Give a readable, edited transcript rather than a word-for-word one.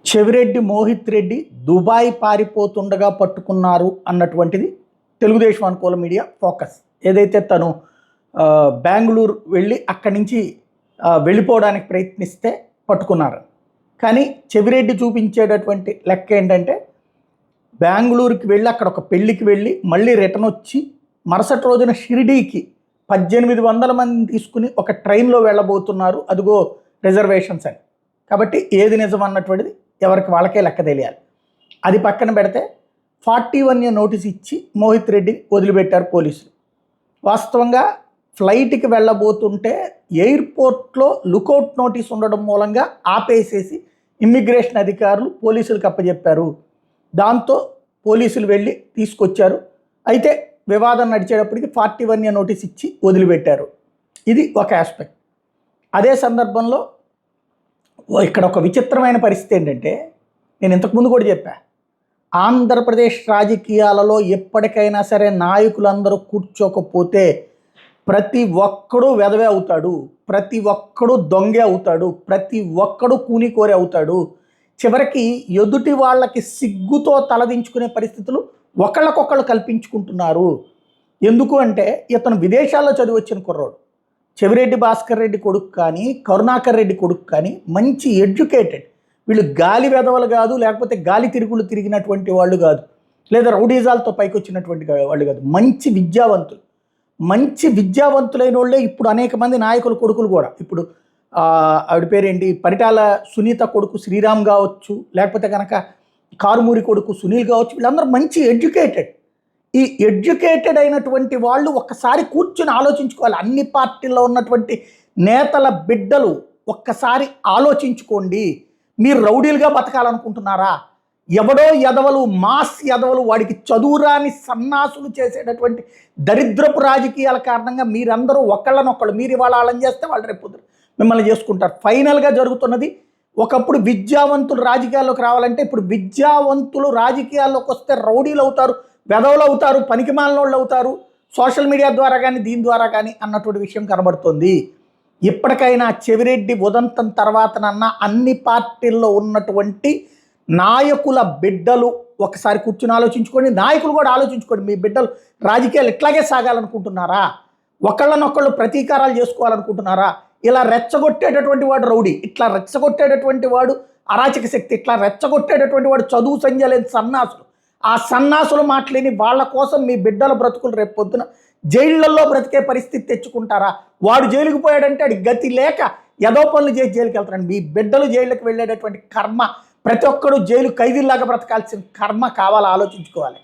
Chevireddy Mohit Reddy Dubai పారిపోతుండగా పట్టుకున్నారు అన్నటువంటిది తెలుగుదేశం అనుకూల మీడియా ఫోకస్. ఏదైతే తను బెంగళూరు వెళ్ళి అక్కడి నుంచి వెళ్ళిపోవడానికి ప్రయత్నిస్తే పట్టుకున్నారు. కానీ చెవిరెడ్డి చూపించేటటువంటి లెక్క ఏంటంటే బెంగళూరుకి వెళ్ళి అక్కడ ఒక పెళ్ళికి వెళ్ళి మళ్ళీ రిటర్న్ వచ్చి మరుసటి రోజున షిరిడీకి 1800 మందిని తీసుకుని ఒక ట్రైన్లో వెళ్ళబోతున్నారు. అదిగో రిజర్వేషన్స్ అని. కాబట్టి ఏది నిజం అన్నటువంటిది ఎవరికి వాళ్ళకే లెక్క తెలియాలి. అది పక్కన పెడితే 41A నోటీస్ ఇచ్చి మోహిత్ రెడ్డిని వదిలిపెట్టారు పోలీసులు. వాస్తవంగా ఫ్లైట్కి వెళ్ళబోతుంటే ఎయిర్పోర్ట్లో లుకౌట్ నోటీస్ ఉండడం మూలంగా ఆపేసేసి ఇమ్మిగ్రేషన్ అధికారులు పోలీసులకు అప్పచెప్పారు. దాంతో పోలీసులు వెళ్ళి తీసుకొచ్చారు. అయితే వివాదం నడిచేటప్పటికి 41A నోటీస్ ఇచ్చి వదిలిపెట్టారు. ఇది ఒక ఆస్పెక్ట్. అదే సందర్భంలో ఇక్కడ ఒక విచిత్రమైన పరిస్థితి ఏంటంటే, నేను ఇంతకుముందు కూడా చెప్పా, ఆంధ్రప్రదేశ్ రాజకీయాలలో ఎప్పటికైనా సరే నాయకులందరూ కూర్చోకపోతే ప్రతి ఒక్కడూ వెధవే అవుతాడు, ప్రతి ఒక్కడూ దొంగే అవుతాడు, ప్రతి ఒక్కడూ కూనికోరే అవుతాడు. చివరికి ఎదుటి వాళ్ళకి సిగ్గుతో తలదించుకునే పరిస్థితులు ఒకళ్ళకొకళ్ళు కల్పించుకుంటున్నారు. ఎందుకు అంటే ఇతను విదేశాల్లో చదివి వచ్చిన కుర్రోడు. చెవిరెడ్డి భాస్కర్ రెడ్డి కొడుకు కానీ కరుణాకర్ రెడ్డి కొడుకు కానీ మంచి ఎడ్యుకేటెడ్. వీళ్ళు గాలి వెధవలు కాదు, లేకపోతే గాలి తిరుగులు తిరిగినటువంటి వాళ్ళు కాదు, లేదా రౌడీజాలతో పైకి వచ్చినటువంటి వాళ్ళు కాదు. మంచి విద్యావంతులు. మంచి విద్యావంతులైన వాళ్ళే ఇప్పుడు అనేక మంది నాయకుల కొడుకులు కూడా. ఇప్పుడు ఆవిడ పేరేంటి, పరిటాల సునీత కొడుకు శ్రీరామ్ కావచ్చు, లేకపోతే కనుక కారుమూరి కొడుకు సునీల్ కావచ్చు. వీళ్ళందరూ మంచి ఎడ్యుకేటెడ్. ఈ ఎడ్యుకేటెడ్ అయినటువంటి వాళ్ళు ఒక్కసారి కూర్చొని ఆలోచించుకోవాలి. అన్ని పార్టీల్లో ఉన్నటువంటి నేతల బిడ్డలు ఒక్కసారి ఆలోచించుకోండి. మీరు రౌడీలుగా బతకాలనుకుంటున్నారా? ఎవడో ఎదవలు, మాస్ ఎదవలు, వాడికి చదువురాని సన్నాసులు చేసేటటువంటి దరిద్రపు రాజకీయాల కారణంగా మీరందరూ ఒకళ్ళనొక్కళ్ళు, మీరు ఇవాళ వాళ్ళని చేస్తే వాళ్ళు రేపు మిమ్మల్ని చేసుకుంటారు. ఫైనల్గా జరుగుతున్నది, ఒకప్పుడు విద్యావంతులు రాజకీయాల్లోకి రావాలంటే ఇప్పుడు విద్యావంతులు రాజకీయాల్లోకి వస్తే రౌడీలు అవుతారు, వెధవలు అవుతారు, పనికిమాలినోళ్ళు అవుతారు, సోషల్ మీడియా ద్వారా కానీ దీని ద్వారా కానీ అన్నటువంటి విషయం కనబడుతుంది. ఇప్పటికైనా చెవిరెడ్డి ఉదంతం తర్వాతనన్నా అన్ని పార్టీల్లో ఉన్నటువంటి నాయకుల బిడ్డలు ఒకసారి కూర్చుని ఆలోచించుకోండి. నాయకులు కూడా ఆలోచించుకోండి. మీ బిడ్డలు రాజకీయాలు ఇట్లాగే సాగాలనుకుంటున్నారా? ఒకళ్ళనొక్కళ్ళు ప్రతీకారాలు చేసుకోవాలనుకుంటున్నారా? ఇలా రెచ్చగొట్టేటటువంటి వాడు రౌడీ, ఇట్లా రెచ్చగొట్టేటటువంటి వాడు అరాచక శక్తి, ఇట్లా రెచ్చగొట్టేటటువంటి వాడు చదువు సంధ్య లేని సన్నాసులు. ఆ సన్నాసులు మాటలేని వాళ్ళ కోసం మీ బిడ్డల బ్రతుకులు రేపు పొద్దున జైళ్లలో బ్రతికే పరిస్థితి తెచ్చుకుంటారా? వాడు జైలుకి పోయాడంటే అది గతి లేక ఏదో పనులు చేసి జైలుకి వెళ్తారండి. మీ బిడ్డలు జైళ్ళకి వెళ్ళేటటువంటి కర్మ, ప్రతి ఒక్కడు జైలు ఖైదీల్లాగా బ్రతకాల్సిన కర్మ కావాలో ఆలోచించుకోవాలి.